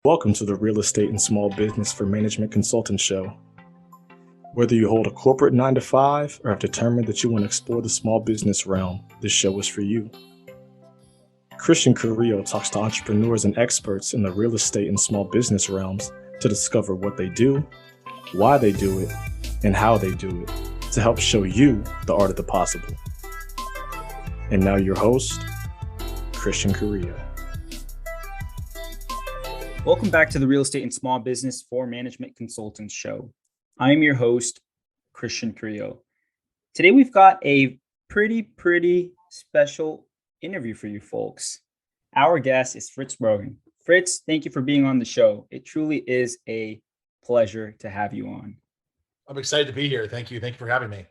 Welcome to the Real Estate and Small Business for Management Consultant Show. Whether you hold a corporate 9-to-5 or have determined that you want to explore the small business realm, this show is for you. Christian Carrillo talks to entrepreneurs and experts in the real estate and small business realms to discover what they do, why they do it, and how they do it to help show you the art of the possible. And now your host, Christian Carrillo. Welcome back to the Real Estate and Small Business for Management Consultants Show. I am your host, Christian Carrillo. Today we've got a pretty special interview for you folks. Our guest is Fritz Brogan. Fritz, thank you for being on the show. It truly is a pleasure to have you on. I'm excited to be here. Thank you. Thank you for having me.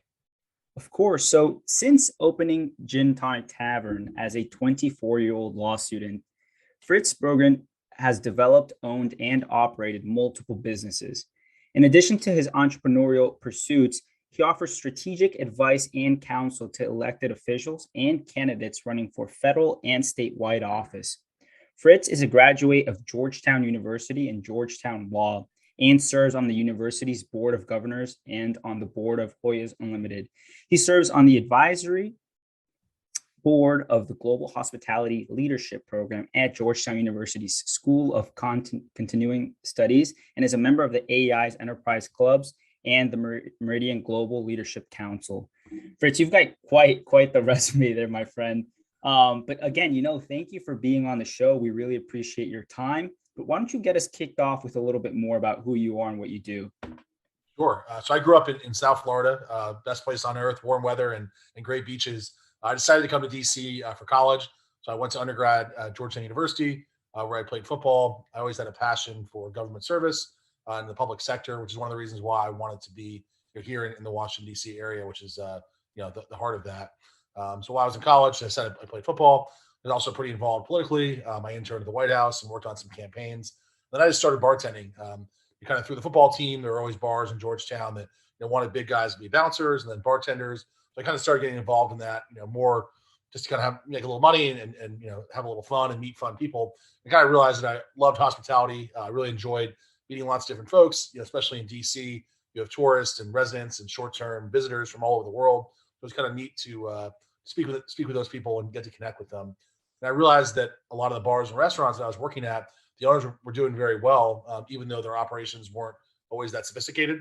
Of course. So since opening Gin Tonic Tavern as a 24-year-old law student, Fritz Brogan has developed, owned, and operated multiple businesses. In addition to his entrepreneurial pursuits, he offers strategic advice and counsel to elected officials and candidates running for federal and statewide office. Fritz is a graduate of Georgetown University and Georgetown Law and serves on the university's board of governors and on the board of Hoyas Unlimited. He serves on the advisory board of the Global Hospitality Leadership Program at Georgetown University's School of Continuing Studies and is a member of the AEI's Enterprise Clubs and the Meridian Global Leadership Council. Fritz, you've got quite the resume there, my friend. But again, thank you for being on the show. We really appreciate your time. But why don't you get us kicked off with a little bit more about who you are and what you do? Sure. So I grew up in South Florida, best place on earth, warm weather and great beaches. I decided to come to DC for college. So I went to undergrad at Georgetown University, where I played football. I always had a passion for government service in the public sector, which is one of the reasons why I wanted to be here in the Washington, D.C. area, which is the heart of that. So while I was in college, I said I played football. I was also pretty involved politically. I interned at the White House and worked on some campaigns. Then I just started bartending. Kind of through the football team, there were always bars in Georgetown that wanted big guys to be bouncers and then bartenders. So I kind of started getting involved in that, more just to kind of make a little money and have a little fun and meet fun people. I kind of realized that I loved hospitality. I really enjoyed meeting lots of different folks, especially in DC. You have tourists and residents and short-term visitors from all over the world. So it's kind of neat to speak with those people and get to connect with them. And I realized that a lot of the bars and restaurants that I was working at, the owners were doing very well, even though their operations weren't always that sophisticated.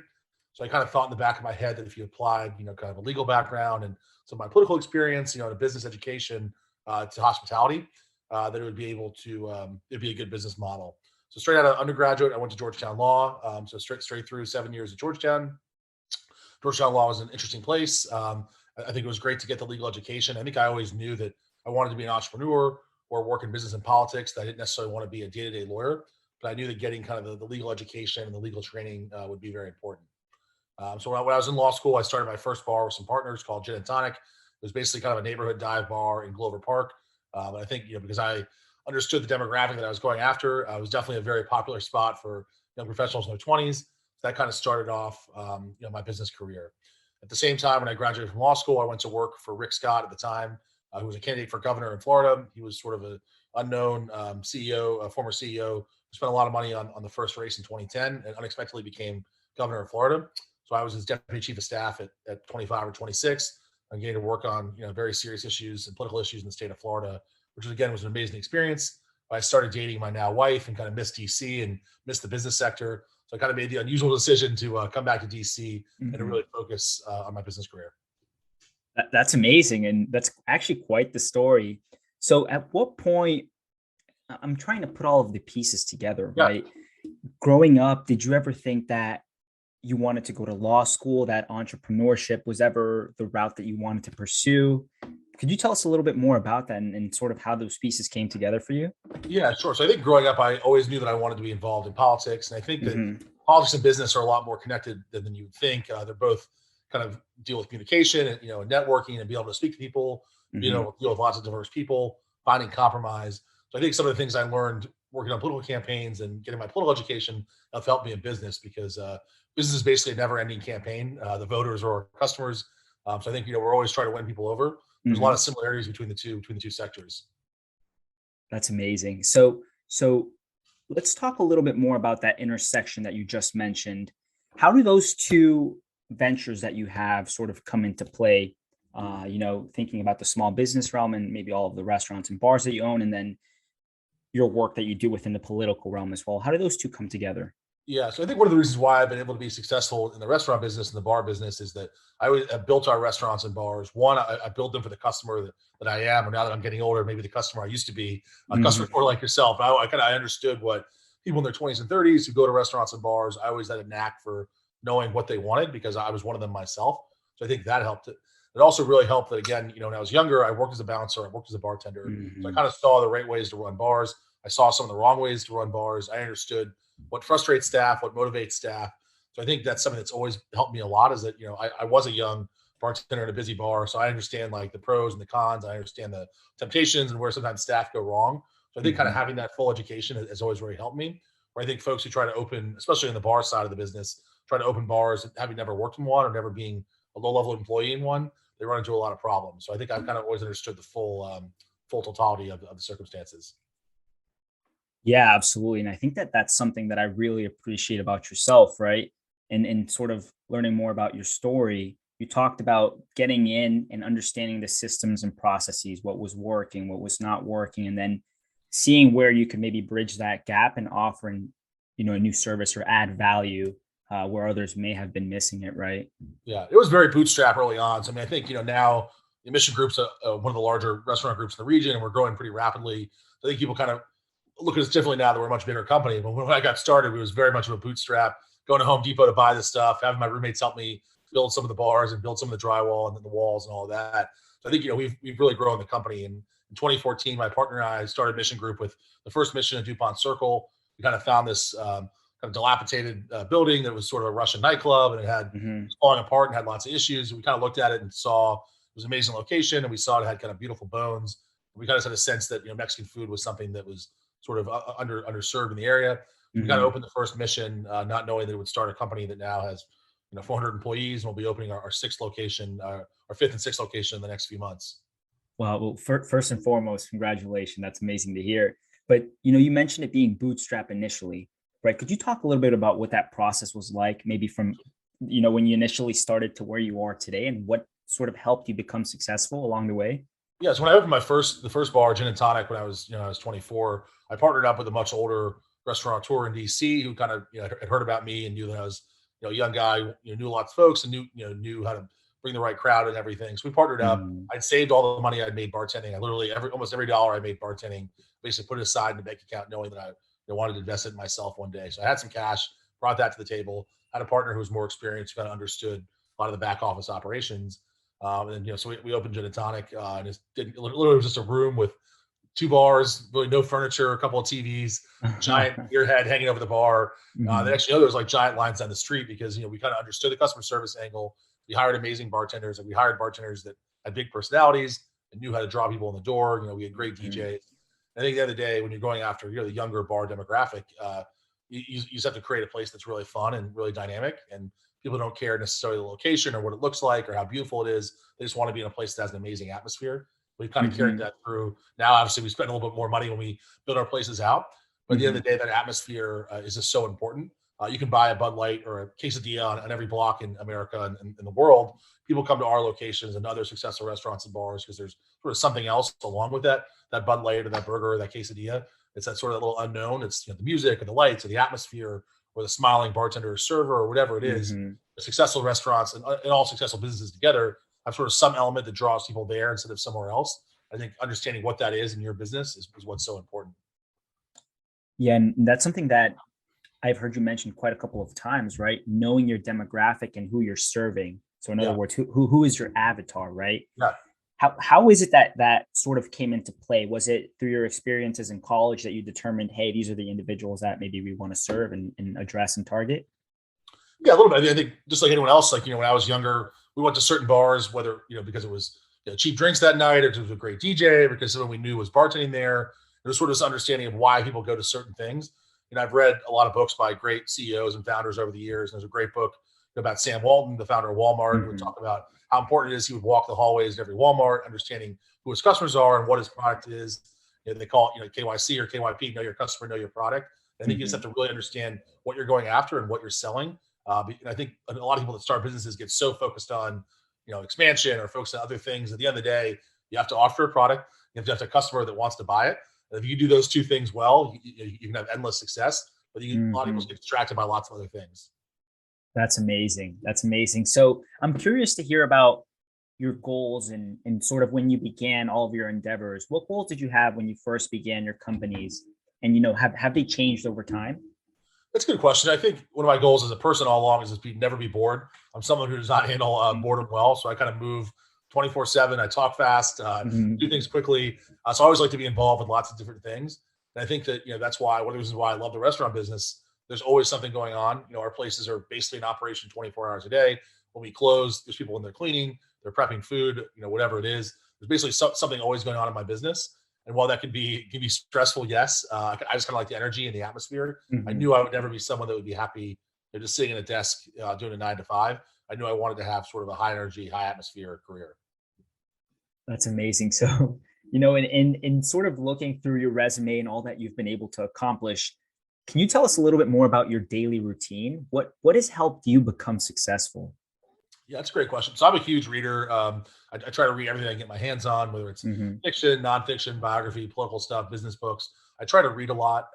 So I kind of thought in the back of my head that if you applied, kind of a legal background and some of my political experience, and a business education to hospitality, that it would be able to, it'd be a good business model. So straight out of undergraduate, I went to Georgetown Law. So straight through 7 years at Georgetown. Georgetown Law was an interesting place. I think it was great to get the legal education. I think I always knew that I wanted to be an entrepreneur or work in business and politics. That I didn't necessarily want to be a day-to-day lawyer, but I knew that getting kind of the legal education and the legal training would be very important. So when I was in law school, I started my first bar with some partners called Gin Tonic. It was basically kind of a neighborhood dive bar in Glover Park. But I think, because I understood the demographic that I was going after, it was definitely a very popular spot for young professionals in their 20s. So that kind of started off, my business career. At the same time, when I graduated from law school, I went to work for Rick Scott at the time, who was a candidate for governor in Florida. He was sort of an unknown CEO, a former CEO, who spent a lot of money on the first race in 2010 and unexpectedly became governor of Florida. So I was his deputy chief of staff at 25 or 26. I'm getting to work on very serious issues and political issues in the state of Florida, which again was an amazing experience. I started dating my now wife and kind of missed DC and missed the business sector. So I kind of made the unusual decision to come back to DC and to really focus on my business career. That's amazing. And that's actually quite the story. So at what point, I'm trying to put all of the pieces together, right? Growing up, did you ever think that you wanted to go to law school, that entrepreneurship was ever the route that you wanted to pursue? Could you tell us a little bit more about that and sort of how those pieces came together for you? Yeah, sure. So I think growing up, I always knew that I wanted to be involved in politics. And I think that politics and business are a lot more connected than you would think. They're both kind of deal with communication and, networking and be able to speak to people, deal with lots of diverse people, finding compromise. So I think some of the things I learned working on political campaigns and getting my political education have helped me in business because business is basically a never-ending campaign. The voters or customers. So I think, we're always trying to win people over. There's a lot of similarities between the two sectors. That's amazing. So let's talk a little bit more about that intersection that you just mentioned. How do those two ventures that you have sort of come into play? Thinking about the small business realm and maybe all of the restaurants and bars that you own, and then your work that you do within the political realm as well. How do those two come together? Yeah, so I think one of the reasons why I've been able to be successful in the restaurant business and the bar business is that I always have built our restaurants and bars. One, I build them for the customer that I am, or now that I'm getting older, maybe the customer I used to be, a customer more like yourself. I understood what people in their 20s and 30s who go to restaurants and bars. I always had a knack for knowing what they wanted because I was one of them myself. So I think that helped. It also really helped that again, when I was younger, I worked as a bouncer, I worked as a bartender, so I Mhm. kind of saw the right ways to run bars. I saw some of the wrong ways to run bars. I understood what frustrates staff, what motivates staff. So I think that's something that's always helped me a lot is that, I was a young bartender in a busy bar. So I understand like the pros and the cons. I understand the temptations and where sometimes staff go wrong. So I think kind of Mhm. having that full education has always really helped me. Where I think folks who try to open, especially in the bar side of the business, try to open bars and having never worked in one or never being a low level employee in one, they run into a lot of problems. So I think I've kind of always understood the full totality of the circumstances. Yeah, absolutely. And I think that that's something that I really appreciate about yourself, right? And sort of learning more about your story. You talked about getting in and understanding the systems and processes, what was working, what was not working, and then seeing where you could maybe bridge that gap and offering, a new service or add value where others may have been missing it, right? Yeah, it was very bootstrap early on. So I mean, I think now the Mission Group's one of the larger restaurant groups in the region, and we're growing pretty rapidly. So I think people kind of look at us differently now that we're a much bigger company. But when I got started, we was very much of a bootstrap, going to Home Depot to buy this stuff, having my roommates help me build some of the bars and build some of the drywall and then the walls and all of that. So I think we've really grown the company. And in 2014, my partner and I started Mission Group with the first mission at DuPont Circle. We kind of found this kind of dilapidated building that was sort of a Russian nightclub, and it had Hmm. was falling apart and had lots of issues. And we kind of looked at it and saw it was an amazing location, and we saw it had kind of beautiful bones. We kind of had a sense that Mexican food was something that was sort of underserved in the area. We kind of Hmm. opened the first mission, not knowing that it would start a company that now has 400 employees, and we'll be opening our sixth location, our fifth and sixth location in the next few months. First and foremost, congratulations. That's amazing to hear. But you mentioned it being bootstrap initially, right? Could you talk a little bit about what that process was like, maybe from when you initially started to where you are today, and what sort of helped you become successful along the way? Yeah, so when I opened the first bar, Gin and Tonic, when I was 24, I partnered up with a much older restaurateur in DC who kind of had heard about me and knew that I was a young guy, knew lots of folks and knew how to bring the right crowd and everything. So we partnered up. Mhm. I'd saved all the money I'd made bartending. I literally almost every dollar I made bartending basically put it aside in the bank account, knowing that I wanted to invest it in myself one day. So I had some cash, brought that to the table. Had a partner who was more experienced, who kind of understood a lot of the back office operations. And so we opened Gin and Tonic, and it literally was just a room with two bars, really no furniture, a couple of TVs, giant beer head hanging over the bar. Then Mhm. actually, there was like giant lines down the street because we kind of understood the customer service angle. We hired amazing bartenders, and we hired bartenders that had big personalities and knew how to draw people in the door. We had great Mhm. DJs. I think at the end of the day, when you're going after the younger bar demographic, you just have to create a place that's really fun and really dynamic, and people don't care necessarily the location or what it looks like or how beautiful it is. They just want to be in a place that has an amazing atmosphere. We've kind of carried Mhm. that through. Now, obviously, we spend a little bit more money when we build our places out. But at the end Mhm. of the day, that atmosphere is just so important. You can buy a Bud Light or a quesadilla on every block in America and in the world. People come to our locations and other successful restaurants and bars because there's sort of something else along with that Bud Light or that burger or that quesadilla. It's that sort of little unknown. It's the music or the lights or the atmosphere or the smiling bartender or server or whatever it is. Mhm. Successful restaurants and all successful businesses together have sort of some element that draws people there instead of somewhere else. I think understanding what that is in your business is what's so important. Yeah, and that's something that I've heard you mention quite a couple of times, right? Knowing your demographic and who you're serving. So in other Yeah. words, who is your avatar, right? Yeah. How is it that that sort of came into play? Was it through your experiences in college that you determined, hey, these are the individuals that maybe we want to serve and address and target? Yeah, a little bit. I think just like anyone else, like, when I was younger, we went to certain bars, whether, because it was cheap drinks that night or it was a great DJ, or because someone we knew was bartending there. There's sort of this understanding of why people go to certain things. I've read a lot of books by great CEOs and founders over the years. And there's a great book about Sam Walton, the founder of Walmart, who would Hmm. talk about how important it is. He would walk the hallways in every Walmart, understanding who his customers are and what his product is. They call it, KYC or KYP, know your customer, know your product. I think you just have to really understand what you're going after and what you're selling. And I think a lot of people that start businesses get so focused on, expansion or focused on other things. At the end of the day, you have to offer a product. You have to have a customer that wants to buy it. And if you do those two things well, you can have endless success. But a lot of people get distracted by lots of other things. That's amazing. That's amazing. So I'm curious to hear about your goals and sort of when you began all of your endeavors. What goals did you have when you first began your companies? And, have they changed over time? That's a good question. I think one of my goals as a person all along is to never be bored. I'm someone who does not handle boredom well. So I kind of move 24/7. I talk fast, do things quickly. So I always like to be involved with lots of different things. And I think that, that's why one of the reasons why I love the restaurant business. There's always something going on. Our places are basically in operation 24 hours a day. When we close, there's people in there cleaning, they're prepping food, whatever it is. There's basically something always going on in my business. And while that can be stressful, yes, I just kind of like the energy and the atmosphere. I knew I would never be someone that would be happy just sitting at a desk doing a 9 to 5. I knew I wanted to have sort of a high energy, high atmosphere career. That's amazing. So, in sort of looking through your resume and all that you've been able to accomplish, can you tell us a little bit more about your daily routine? What has helped you become successful? Yeah, that's a great question. So I'm a huge reader. I try to read everything I get my hands on, whether it's fiction, nonfiction, biography, political stuff, business books. I try to read a lot.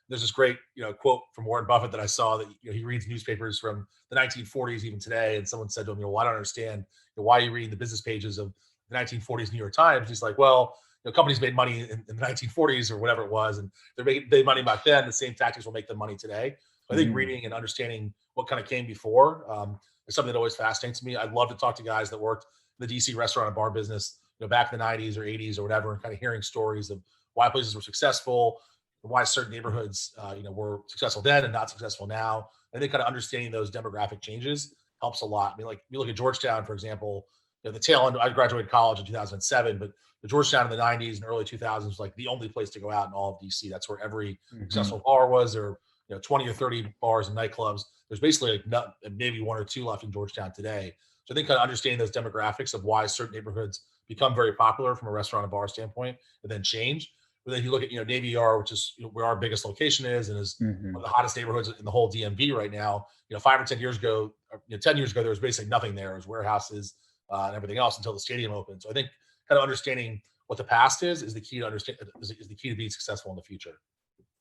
There's this great, quote from Warren Buffett that I saw that he reads newspapers from the 1940s even today. And someone said to him, well, I don't understand why are you reading the business pages of the 1940s New York Times? He's like, well, companies made money in the 1940s or whatever it was, and they made money back then. The same tactics will make them money today. So I think reading and understanding what kind of came before is something that always fascinates me. I'd love to talk to guys that worked in the DC restaurant and bar business, back in the 90s or 80s or whatever, and kind of hearing stories of why places were successful, and why certain neighborhoods, were successful then and not successful now. I think kind of understanding those demographic changes helps a lot. I mean, like you look at Georgetown, for example, the tail end. I graduated college in 2007, but the Georgetown in the 90s and early 2000s was like the only place to go out in all of DC. That's where every successful bar was. There were 20 or 30 bars and nightclubs. There's basically maybe one or two left in Georgetown today. So I think kind of understanding those demographics of why certain neighborhoods become very popular from a restaurant and bar standpoint and then change. But then you look at, Navy Yard, which is where our biggest location is and is one of the hottest neighborhoods in the whole DMV right now. 5 or 10 years ago, 10 years ago, there was basically nothing there. It was warehouses and everything else until the stadium opened. So I think kind of understanding what the past is the key to understand, is the key to being successful in the future.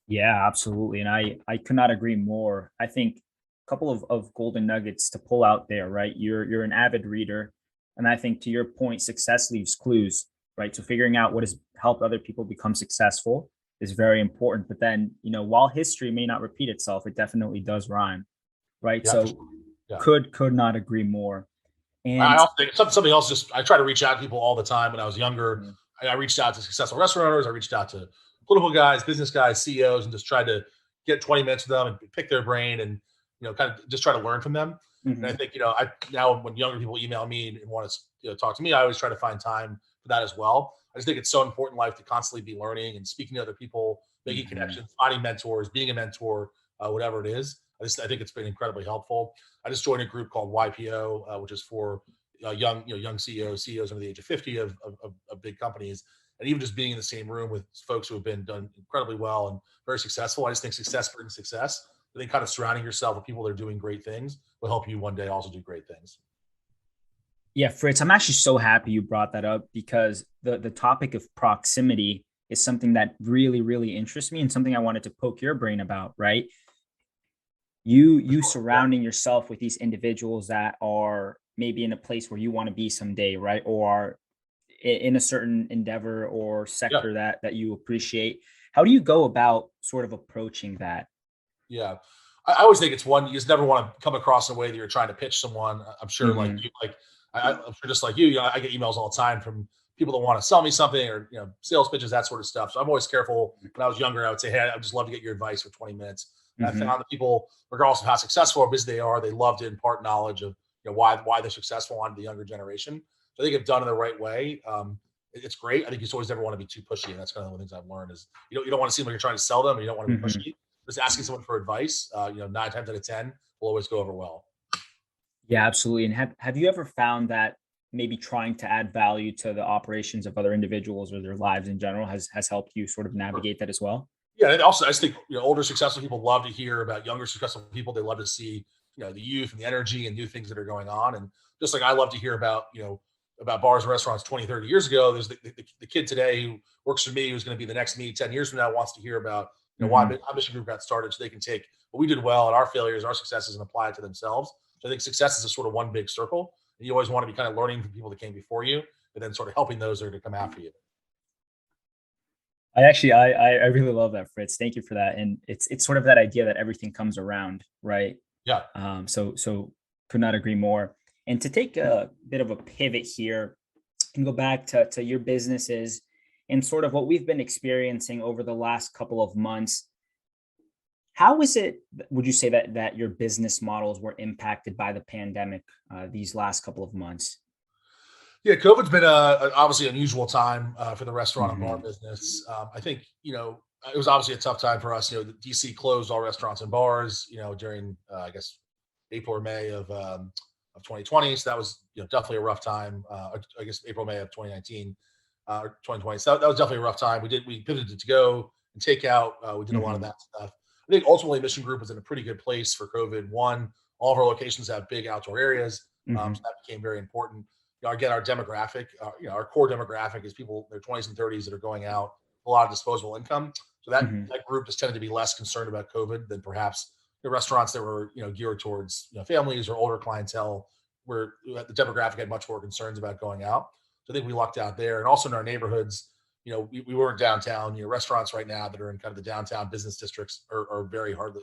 Yeah, absolutely. And I could not agree more. I think a couple of golden nuggets to pull out there, right? You're an avid reader. And I think to your point, success leaves clues, right? So figuring out what has helped other people become successful is very important. But then, while history may not repeat itself, it definitely does rhyme, right? Yeah, so for sure. Yeah. Could not agree more. And I also think something else, I try to reach out to people all the time. When I was younger, I reached out to successful restaurateurs. I reached out to political guys, business guys, CEOs, and just tried to get 20 minutes with them and pick their brain and, kind of just try to learn from them. And I think, now when younger people email me and want to talk to me, I always try to find time for that as well. I just think it's so important in life to constantly be learning and speaking to other people, making connections, finding mentors, being a mentor, whatever it is. I think it's been incredibly helpful. I just joined a group called YPO, which is for young CEOs under the age of 50 of big companies. And even just being in the same room with folks who have been done incredibly well and very successful. I just think success brings success. I think kind of surrounding yourself with people that are doing great things will help you one day also do great things. Yeah, Fritz, I'm actually so happy you brought that up because the topic of proximity is something that really, really interests me and something I wanted to poke your brain about, right? You surrounding yourself with these individuals that are maybe in a place where you want to be someday, right? Or are in a certain endeavor or sector that you appreciate. How do you go about sort of approaching that? Yeah. I always think it's one, you just never want to come across in a way that you're trying to pitch someone. I'm sure I'm sure just like you, I get emails all the time from people that want to sell me something or, sales pitches, that sort of stuff. So I'm always careful. When I was younger, I would say, hey, I'd just love to get your advice for 20 minutes. And I found that people, regardless of how successful or busy they are, they love to impart knowledge of why they're successful onto the younger generation. So I think if done in the right way, it's great. I think you just always never want to be too pushy. And that's kind of one of the things I've learned is you don't want to seem like you're trying to sell them and you don't want to be pushy. Just asking someone for advice, 9 times out of 10 will always go over well. Yeah, absolutely. And have you ever found that maybe trying to add value to the operations of other individuals or their lives in general has helped you sort of navigate that as well? Yeah, and also I just think older successful people love to hear about younger successful people. They love to see the youth and the energy and new things that are going on. And just like I love to hear about about bars and restaurants 20, 30 years ago. There's the kid today who works for me who's going to be the next me 10 years from now wants to hear about why Mhm. our mission group got started, so they can take what we did well and our failures, our successes, and apply it to themselves. So I think success is a sort of one big circle, and you always want to be kind of learning from people that came before you, and then sort of helping those that are to come after you. I actually, I really love that, Fritz. Thank you for that. And it's sort of that idea that everything comes around, right? Yeah. So could not agree more. And to take a bit of a pivot here and go back to your businesses and sort of what we've been experiencing over the last couple of months, how is it, would you say that your business models were impacted by the pandemic these last couple of months? Yeah, COVID's been obviously unusual time for the restaurant and bar Hmm. business. I think it was obviously a tough time for us. The DC closed all restaurants and bars. During I guess April or May of 2020. So that was definitely a rough time. I guess April May of 2019 or 2020. So that was definitely a rough time. We pivoted to go and take out. We did a lot of Hmm. that stuff. I think ultimately Mission Group was in a pretty good place for COVID. One, all of our locations have big outdoor areas, so Hmm. that became very important. Again, our demographic, our core demographic is people in their 20s and 30s that are going out, a lot of disposable income. So Hmm. that group just tended to be less concerned about COVID than perhaps the restaurants that were geared towards families or older clientele, where the demographic had much more concerns about going out. So I think we lucked out there, and also in our neighborhoods. We weren't downtown. Restaurants right now that are in kind of the downtown business districts are very hard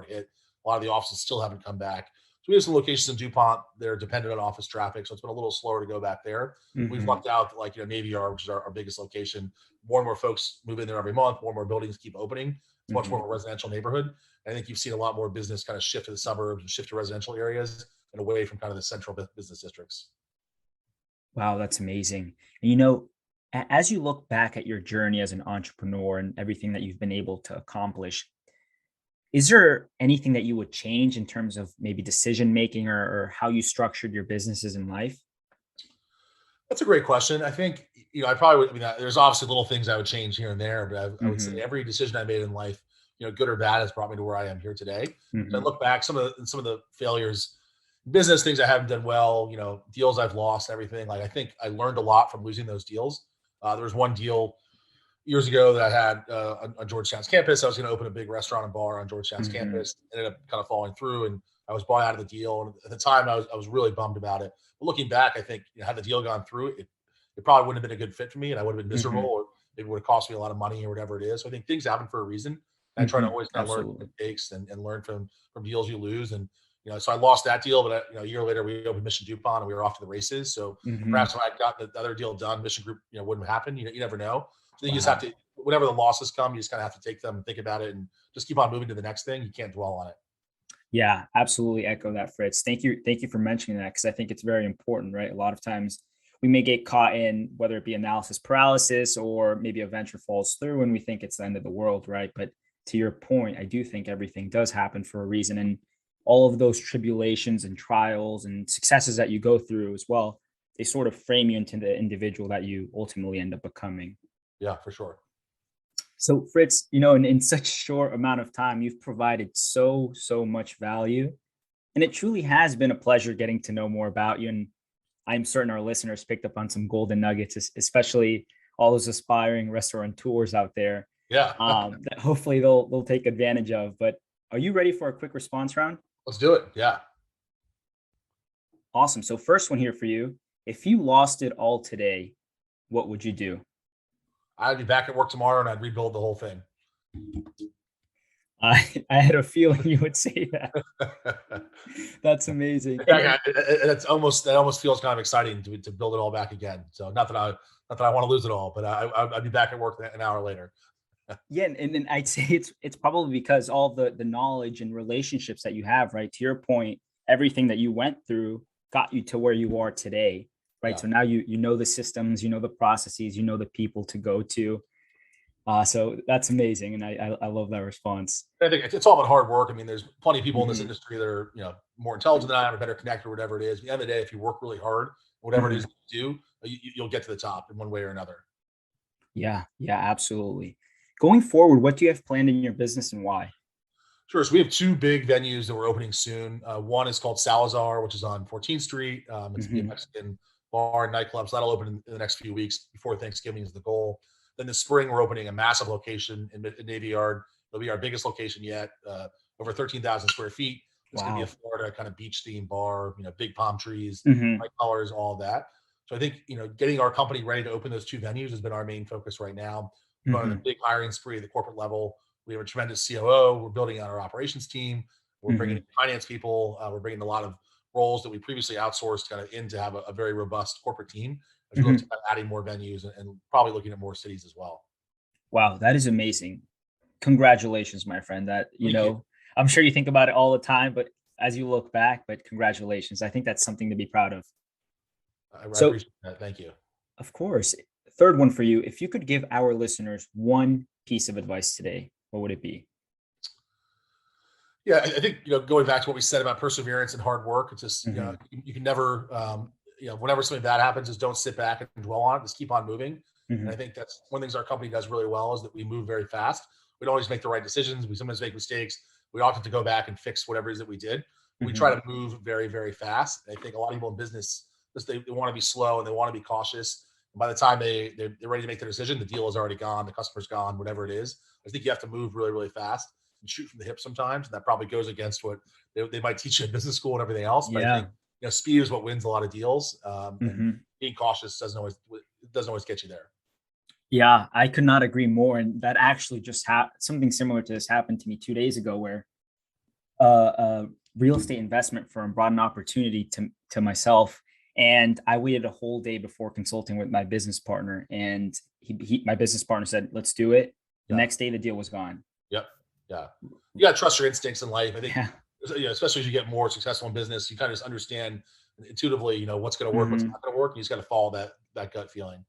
hit. A lot of the offices still haven't come back. So we have some locations in DuPont that are dependent on office traffic, so it's been a little slower to go back there. We've Hmm. lucked out that, like Navy Yard, which is our biggest location. More and more folks move in there every month. More and more buildings keep opening. It's much more Hmm. of a residential neighborhood. And I think you've seen a lot more business kind of shift to the suburbs and shift to residential areas and away from kind of the central business districts. Wow, that's amazing. And as you look back at your journey as an entrepreneur and everything that you've been able to accomplish, is there anything that you would change in terms of maybe decision making or how you structured your businesses in life? That's a great question. I think, I probably would, there's obviously little things I would change here and there, but I would say Hmm. every decision I made in life, good or bad, has brought me to where I am here today. So I Hmm. look back, some of the failures, business things I haven't done well, deals I've lost, everything. Like, I think I learned a lot from losing those deals. There was one deal years ago that I had on Georgetown's campus. I was going to open a big restaurant and bar on Georgetown's Hmm. campus. Ended up kind of falling through, and I was bought out of the deal. And at the time, I was really bummed about it. But looking back, I think had the deal gone through, it probably wouldn't have been a good fit for me, and I would have been miserable, Hmm. or it would have cost me a lot of money or whatever it is. So I think things happen for a reason. And I try to Hmm. always kind of learn from Absolutely. mistakes and learn from deals you lose. And so I lost that deal, but a year later we opened Mission DuPont and we were off to the races. So Hmm. perhaps if I got the other deal done, Mission Group wouldn't have happened. You never know. So you just have Wow. to, whenever the losses come, you just kind of have to take them and think about it and just keep on moving to the next thing. You can't dwell on it. Yeah, absolutely echo that, Fritz. Thank you. Thank you for mentioning that because I think it's very important, right? A lot of times we may get caught in whether it be analysis paralysis or maybe a venture falls through and we think it's the end of the world, right? But to your point, I do think everything does happen for a reason. And all of those tribulations and trials and successes that you go through as well, they sort of frame you into the individual that you ultimately end up becoming. Yeah, for sure. So, Fritz, in such a short amount of time, you've provided so much value. And it truly has been a pleasure getting to know more about you. And I'm certain our listeners picked up on some golden nuggets, especially all those aspiring restaurateurs out there Yeah. that hopefully they'll take advantage of. But are you ready for a quick response round? Let's do it. Yeah. Awesome. So, first one here for you. If you lost it all today, what would you do? I'd be back at work tomorrow and I'd rebuild the whole thing. I had a feeling you would say that. That's amazing. In fact, that almost feels kind of exciting to build it all back again. So not that I want to lose it all, but I'd be back at work an hour later. Yeah, and then I'd say it's probably because all the knowledge and relationships that you have, right? To your point, everything that you went through got you to where you are today, right? Yeah. So now you know the systems, you know the processes, you know the people to go to. So that's amazing, and I love that response. I think it's all about hard work. There's plenty of people in this Hmm. industry that are, more intelligent than I am or better connected or whatever it is. At the end of the day, if you work really hard, whatever it Hmm. is you do, you'll get to the top in one way or another. Yeah, absolutely. going forward, what do you have planned in your business and why? Sure. So we have two big venues that we're opening soon. One is called Salazar, which is on 14th Street. It's a Mexican bar and nightclub. So that'll open in the next few weeks before Thanksgiving is the goal. Then this spring, we're opening a massive location in Navy Yard. It'll be our biggest location yet, over 13,000 square feet. It's going to be a Florida kind of beach themed bar, big palm trees, bright colors, all of that. So I think, getting our company ready to open those two venues has been our main focus right now. We're on a big hiring spree at the corporate level. We have a tremendous COO. We're building out our operations team. We're bringing in finance people. We're bringing a lot of roles that we previously outsourced kind of in to have a very robust corporate team, as well as adding more venues and probably looking at more cities as well. Wow, that is amazing. Congratulations, my friend. That, I'm sure you think about it all the time, but as you look back, but congratulations. I think that's something to be proud of. I appreciate that. Thank you. Of course. Third one for you. If you could give our listeners one piece of advice today, what would it be? Yeah, I think, going back to what we said about perseverance and hard work, it's just, you can never, whenever something bad happens, just don't sit back and dwell on it. Just keep on moving. And I think that's one of the things our company does really well, is that we move very fast. We don't always make the right decisions. We sometimes make mistakes. We often have to go back and fix whatever it is that we did. We try to move very, very fast. And I think a lot of people in business, they want to be slow and they want to be cautious. And by the time they're ready to make their decision, the deal is already gone, the customer's gone, whatever it is. I think you have to move really, really fast and shoot from the hip sometimes. And that probably goes against what they might teach you in business school and everything else. But I think, speed is what wins a lot of deals. And being cautious doesn't always get you there. Yeah, I could not agree more. And that actually just something similar to this happened to me 2 days ago, where a real estate investment firm brought an opportunity to myself. And I waited a whole day before consulting with my business partner. And my business partner said, let's do it. The next day, the deal was gone. Yep. Yeah. You got to trust your instincts in life. I think, especially as you get more successful in business, you kind of just understand intuitively, what's going to work, what's not going to work. You just got to follow that gut feeling.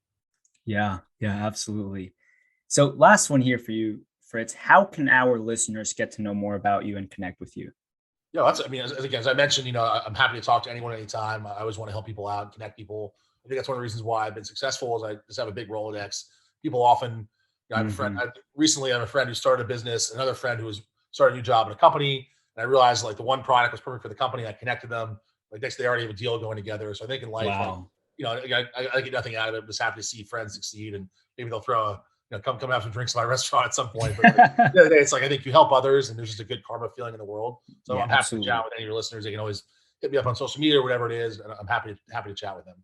Yeah, absolutely. So last one here for you, Fritz. How can our listeners get to know more about you and connect with you? Yeah, as I mentioned, I'm happy to talk to anyone anytime. I always want to help people out and connect people. I think that's one of the reasons why I've been successful, is I just have a big Rolodex. People often, I have a friend. Recently, I have a friend who started a business, another friend who was started a new job in a company, and I realized the one product was perfect for the company. I connected them. Next, they already have a deal going together. So I think in life, I get nothing out of it. I'm just happy to see friends succeed, and maybe they'll throw come have some drinks at my restaurant at some point. But at the end of the day, it's I think you help others, and there's just a good karma feeling in the world. So I'm happy to chat with any of your listeners. They can always hit me up on social media or whatever it is, and I'm happy to chat with them.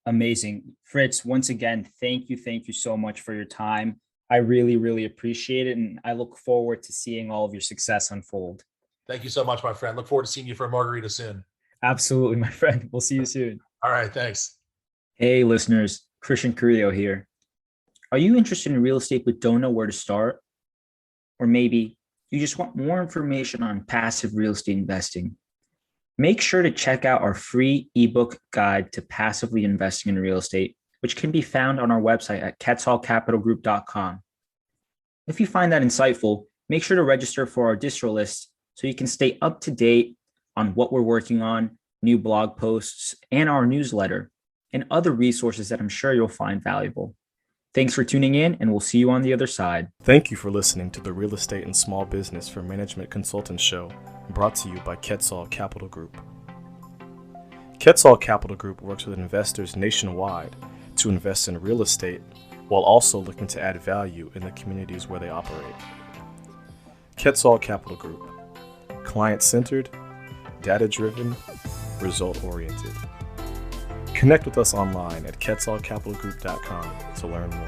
Amazing. Fritz, once again, thank you so much for your time. I really, really appreciate it, and I look forward to seeing all of your success unfold. Thank you so much, my friend. Look forward to seeing you for a margarita soon. Absolutely, my friend. We'll see you soon. All right, thanks. Hey, listeners. Christian Carrillo here. Are you interested in real estate but don't know where to start? Or maybe you just want more information on passive real estate investing? Make sure to check out our free ebook guide to passively investing in real estate, which can be found on our website at quetzalcapitalgroup.com. If you find that insightful, make sure to register for our distro list so you can stay up to date on what we're working on, new blog posts, and our newsletter, and other resources that I'm sure you'll find valuable. Thanks for tuning in, and we'll see you on the other side. Thank you for listening to the Real Estate and Small Business for Management Consultant Show, brought to you by Quetzal Capital Group. Quetzal Capital Group works with investors nationwide to invest in real estate while also looking to add value in the communities where they operate. Quetzal Capital Group, client-centered, data-driven, result-oriented. Connect with us online at quetzalcapitalgroup.com to learn more.